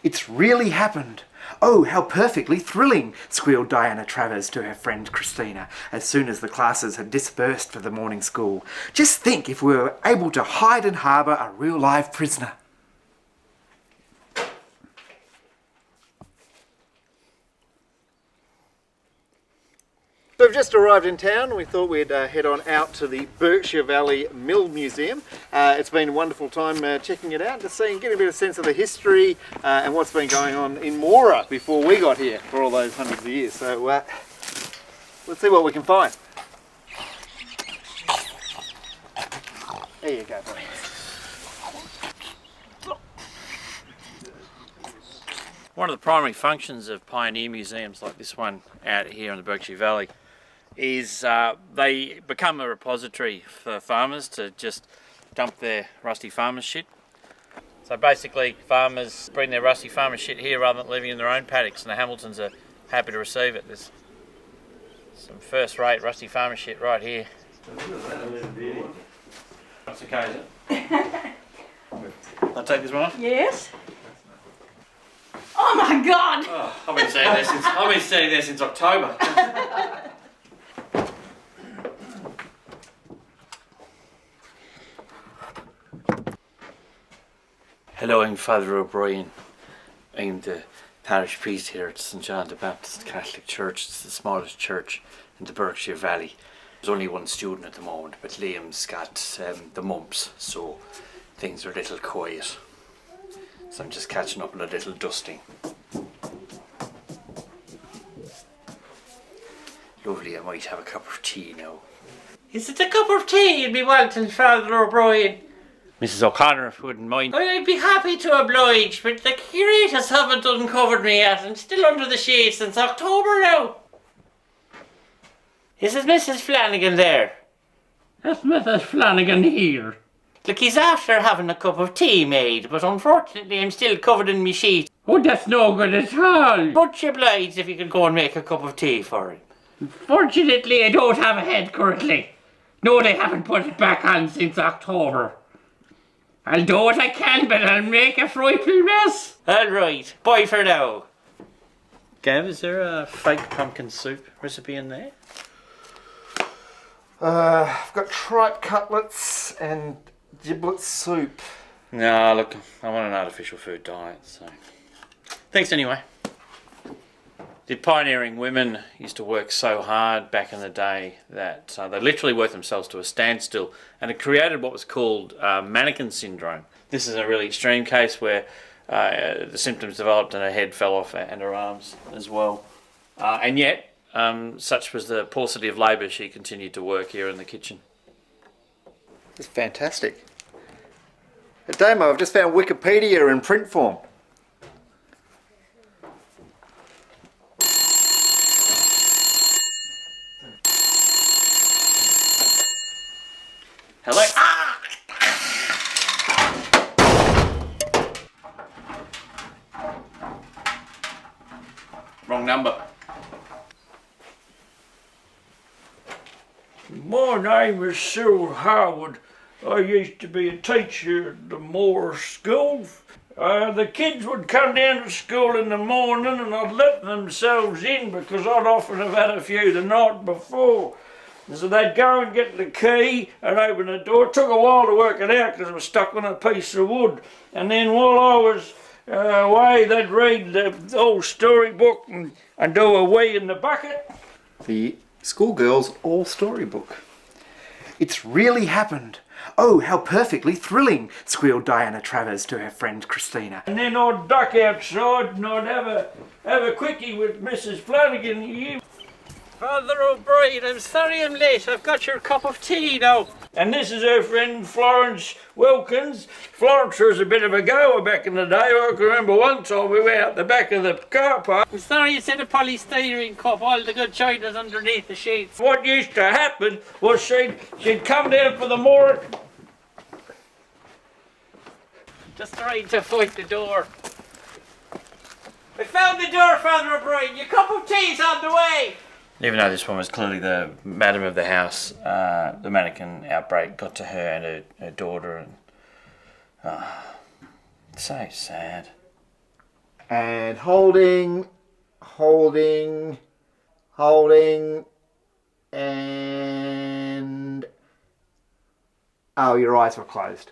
It's really happened. Oh, how perfectly thrilling, squealed Diana Travers to her friend Christina as soon as the classes had dispersed for the morning school. Just think if we were able to hide and harbour a real live prisoner. So we've just arrived in town. We thought we'd head on out to the Berkshire Valley Mill Museum. It's been a wonderful time checking it out, just seeing, getting a bit of sense of the history and what's been going on in Moora before we got here for all those hundreds of years. So let's see what we can find. There you go, buddy. One of the primary functions of pioneer museums like this one out here in the Berkshire Valley is they become a repository for farmers to just dump their rusty farmer shit. So basically farmers bring their rusty farmer shit here rather than leaving it in their own paddocks, and the Hamiltons are happy to receive it. There's some first-rate rusty farmer shit right here. That's okay, is it? I'll take this one off? Yes. Oh my God! Oh, I've been standing there since October. Hello, I'm Father O'Brien. I'm the parish priest here at St John the Baptist Catholic Church. It's the smallest church in the Berkshire Valley. There's only one student at the moment, but Liam's got the mumps, so things are a little quiet. So I'm just catching up on a little dusting. Lovely, I might have a cup of tea now. Is it a cup of tea you'd be wanting, Father O'Brien? Mrs O'Connor, if you wouldn't mind. I'd be happy to oblige, but the curators haven't uncovered me yet. I'm still under the shade since October now. Is it Mrs Flanagan there? That's Mrs Flanagan here. Look, he's after having a cup of tea made, but unfortunately I'm still covered in me sheet. Oh, that's no good at all. Much obliged if you could go and make a cup of tea for him. Fortunately, I don't have a head currently. No, they haven't put it back on since October. I'll do what I can, but I'll make a frightful mess. All right, bye for now. Gav, is there a fake pumpkin soup recipe in there? I've got tripe cutlets and giblet soup. No, look, I want an artificial food diet, so... Thanks anyway. The pioneering women used to work so hard back in the day that they literally worked themselves to a standstill, and it created what was called mannequin syndrome. This is a really extreme case where the symptoms developed and her head fell off and her arms as well. And yet, such was the paucity of labour, she continued to work here in the kitchen. It's fantastic. Damo, I've just found Wikipedia in print form. Hello? Ah! Wrong number. My name is Cyril Howard. I used to be a teacher at the Moora school. The kids would come down to school in the morning and I'd let themselves in because I'd often have had a few the night before. And so they'd go and get the key and open the door. It took a while to work it out because it was stuck on a piece of wood. And then while I was away, they'd read the old storybook and do a wee in the bucket. The schoolgirl's all storybook. It's really happened. Oh, how perfectly thrilling, squealed Diana Travers to her friend Christina. And then I'd duck outside and I'd have a quickie with Mrs Flanagan here. Father O'Brien, I'm sorry I'm late. I've got your cup of tea now. And this is her friend Florence Wilkins. Florence was a bit of a goer back in the day. I can remember one time we went out the back of the car park. I'm sorry you said a polystyrene cup. All the good china's underneath the sheets. What used to happen was she'd come down for the Moora. Just trying to find the door. I found the door, Father O'Brien. Your cup of tea's on the way. Even though this one was clearly the madam of the house, the mannequin outbreak got to her and her daughter, and so sad. And holding, and... Oh, your eyes were closed.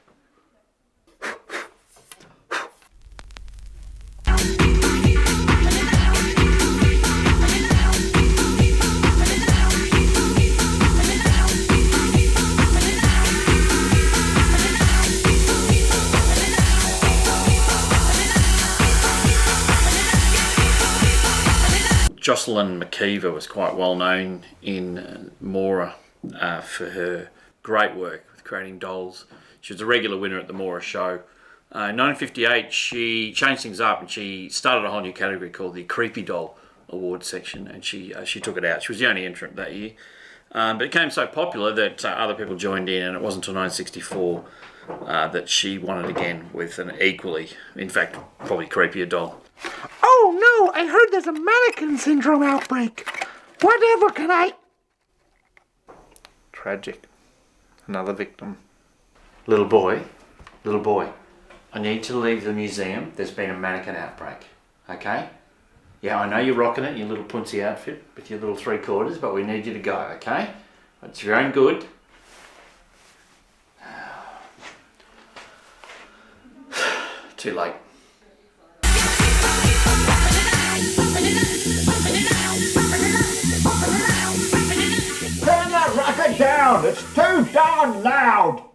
Jocelyn McKeever was quite well known in Moora for her great work with creating dolls. She was a regular winner at the Moora show. In 1958, she changed things up and she started a whole new category called the Creepy Doll Award section, and she took it out. She was the only entrant that year. But it became so popular that other people joined in, and it wasn't until 1964 that she won it again with an equally, in fact, probably creepier doll. Oh no, I heard there's a mannequin syndrome outbreak. Whatever can I... Tragic. Another victim. Little boy, I need to leave the museum. There's been a mannequin outbreak, okay? Yeah, I know you're rocking it in your little punsy outfit with your little 3/4, but we need you to go, okay? It's your own good. Too late. Turn that racket down! It's too darn loud!